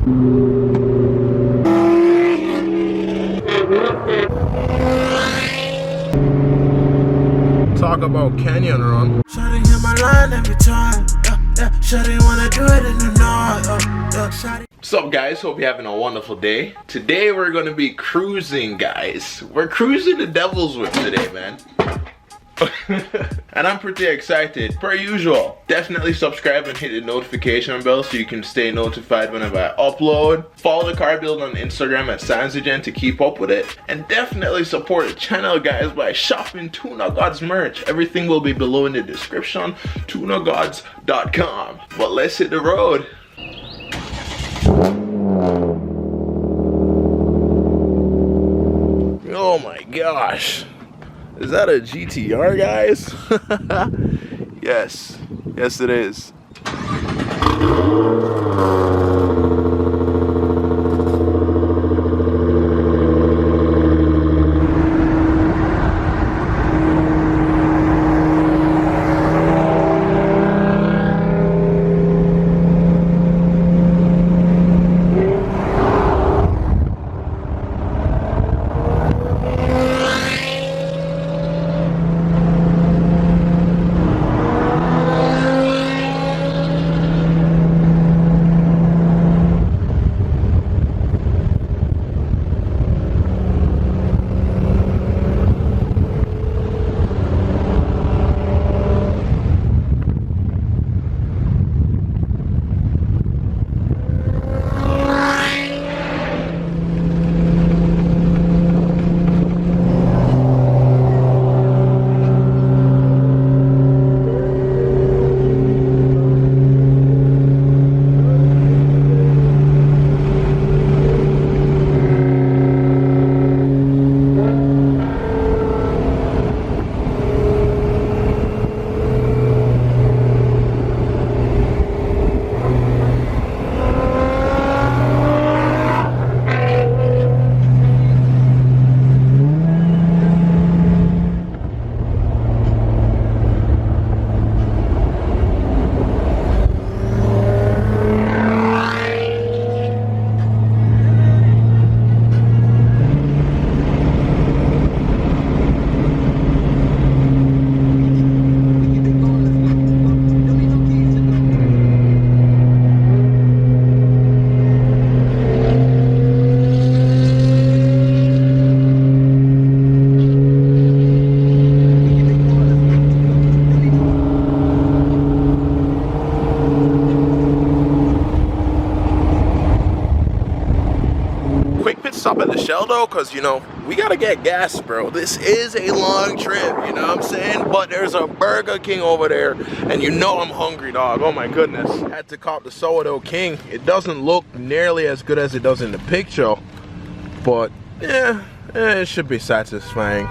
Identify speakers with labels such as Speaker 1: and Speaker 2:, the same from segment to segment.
Speaker 1: Talk about canyon run.
Speaker 2: Shawty hit my line every time. Shawty wanna do it in the north.
Speaker 1: What's up, guys? Hope you're having a wonderful day. Today we're gonna be cruising, guys. We're cruising the Devil's Whip today, man. And I'm pretty excited. Per usual, definitely subscribe and hit the notification bell so you can stay notified whenever I upload. Follow the car build on Instagram at SansAgen to keep up with it. And definitely support the channel, guys, by shopping TunerGodz merch. Everything will be below in the description. TunerGodz.com. But let's hit the road. Oh my gosh. Is that a GTR, guys? Yes. Yes, it is. Stop at the Shell though, because you know we gotta get gas, bro. This is a long trip, you know what I'm saying? But there's a Burger King over there, and you know I'm hungry, dog. Oh my goodness. Had to cop the Sourdough King. It doesn't look nearly as good as it does in the picture, but yeah, it should be satisfying.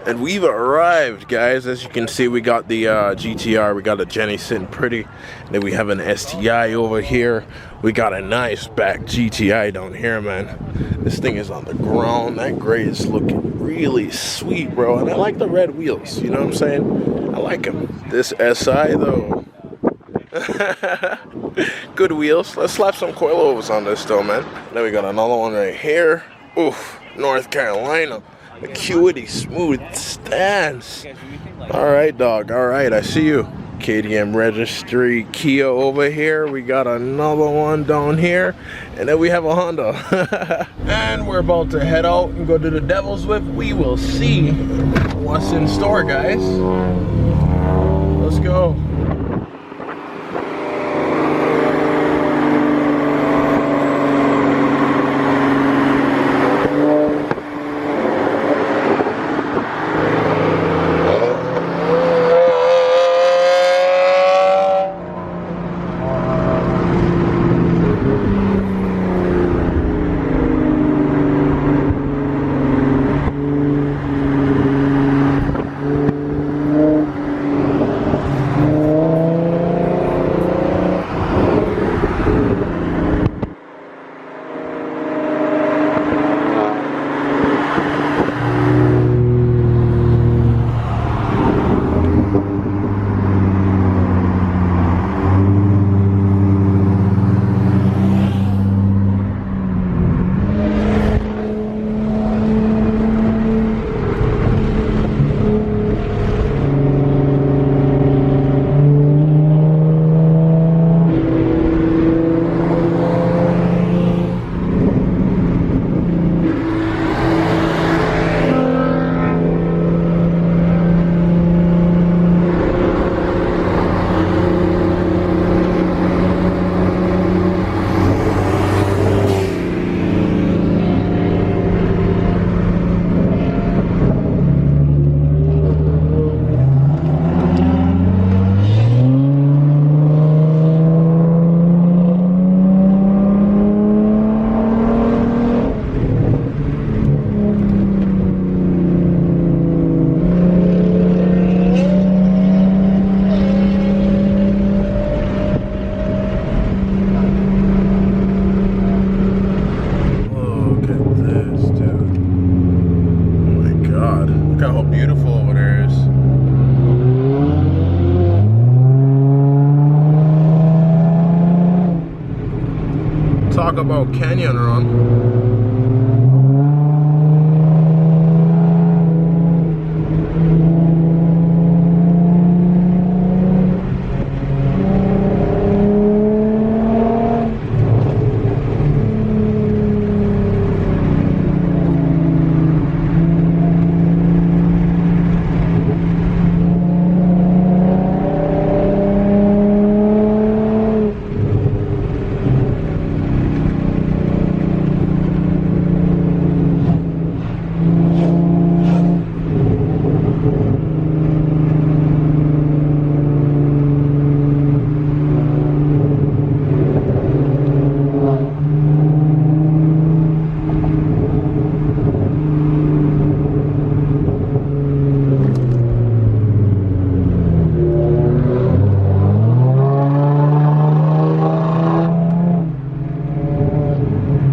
Speaker 1: And we've arrived, guys. As you can see, we got the GTR, we got a Jenny sitting pretty, and then we have an STI over here. We got a nice back GTI down here, man. This thing is on the ground. That gray is looking really sweet, bro. And I like the red wheels, you know what I'm saying? I like them. This SI though, good wheels. Let's slap some coilovers on this though, man. Then we got another one right here. Oof, North Carolina. Acuity smooth stance. Alright, dog. Alright, I see you. KDM registry Kia over here. We got another one down here. And then we have a Honda. And we're about to head out and go to the Devil's Whip. We will see what's in store, guys. Let's go. about Canyon Run.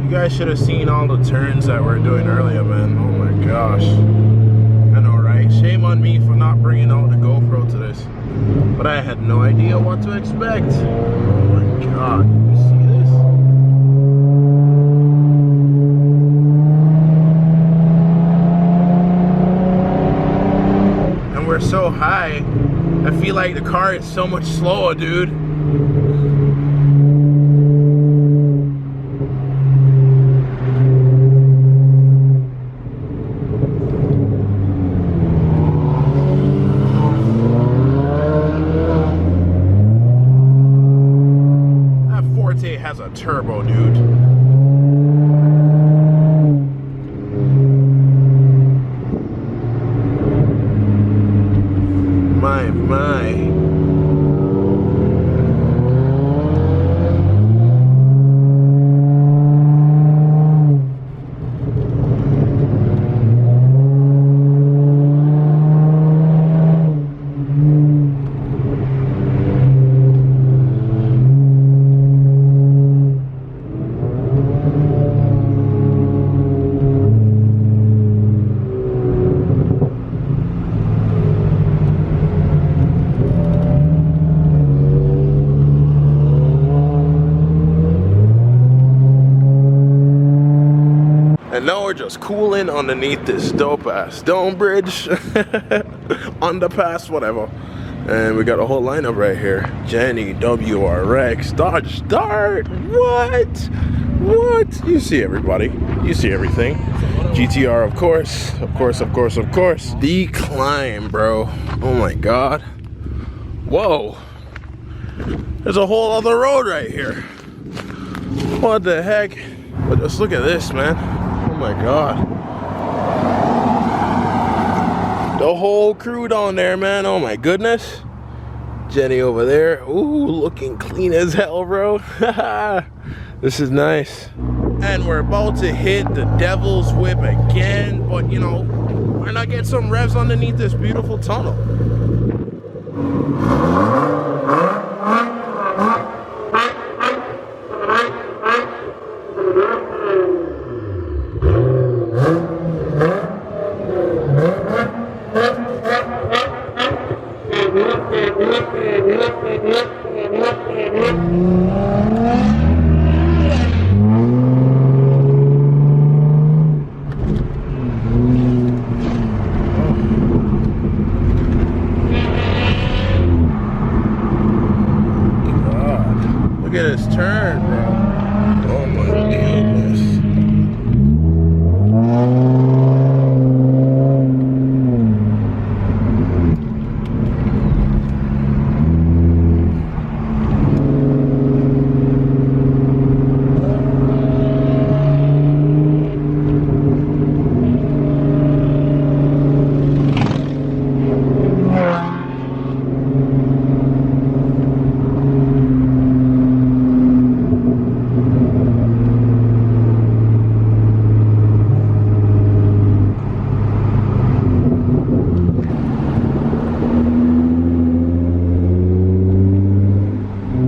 Speaker 1: You guys should have seen all the turns that we're doing earlier, man. Oh my gosh. I know, right? Shame on me for not bringing out the GoPro to this. But I had no idea what to expect. Oh my god. You see this? And we're so high. I feel like the car is so much slower, dude. Has a turbo, dude. My. And now we're just cooling underneath this dope ass dome bridge, underpass, whatever. And we got a whole lineup right here. Jenny, WRX, Dodge Start. What? You see everybody. You see everything. GTR, of course. The climb, bro. Oh my god. Whoa. There's a whole other road right here. What the heck? But just look at this, man. Oh my god. The whole crew down there, man. Oh my goodness. Jenny over there. Ooh, looking clean as hell, bro. This is nice. And we're about to hit the Devil's Whip again. But, you know, why not get some revs underneath this beautiful tunnel? Look at this turn, bro. Oh my goodness.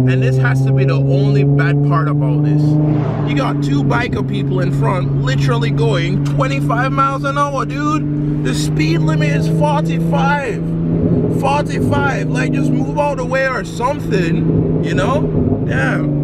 Speaker 1: And this has to be the only bad part about this. You got two biker people in front literally going 25 miles an hour, dude. The speed limit is 45. 45. Like, just move out of the way or something, you know? Damn.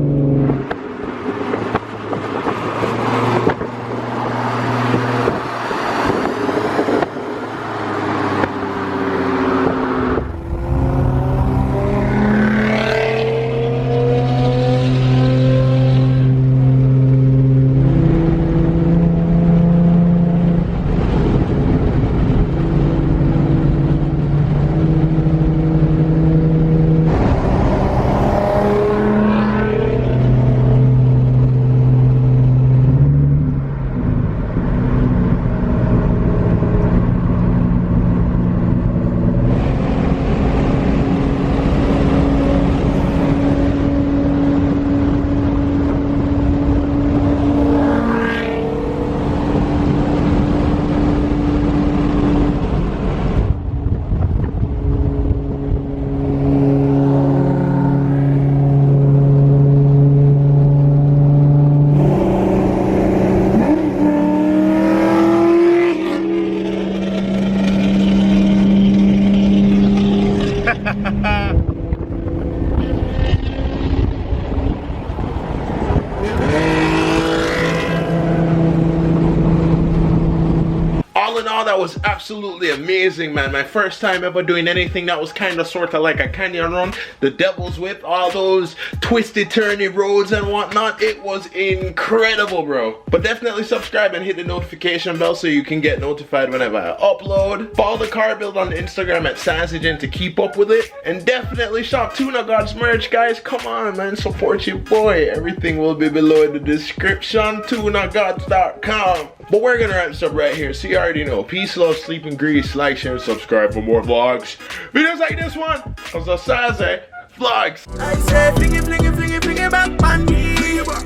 Speaker 1: that was absolutely amazing, man. My first time ever doing anything that was kind of sort of like a canyon run. The Devil's Whip, all those twisted, turny roads and whatnot. It was incredible, bro. But definitely subscribe and hit the notification bell so you can get notified whenever I upload. Follow the car build on Instagram at Sazagen to keep up with it. And definitely shop TunerGodz merch, guys. Come on, man. Support your boy. Everything will be below in the description. TunerGodz.com. But we're gonna wrap this up right here. So you already know. Peace, love, sleep, and grease. Like, share, and subscribe for more vlogs. Videos like this one. Cause the Saze vlogs.
Speaker 2: I say, fling it back on me.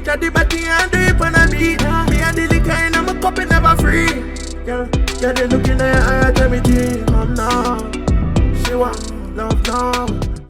Speaker 2: Got the body and do it on a beat. Me and the liquor and I'm a cup and never free. Yeah, they looking at her, tell me, come now. She want love now.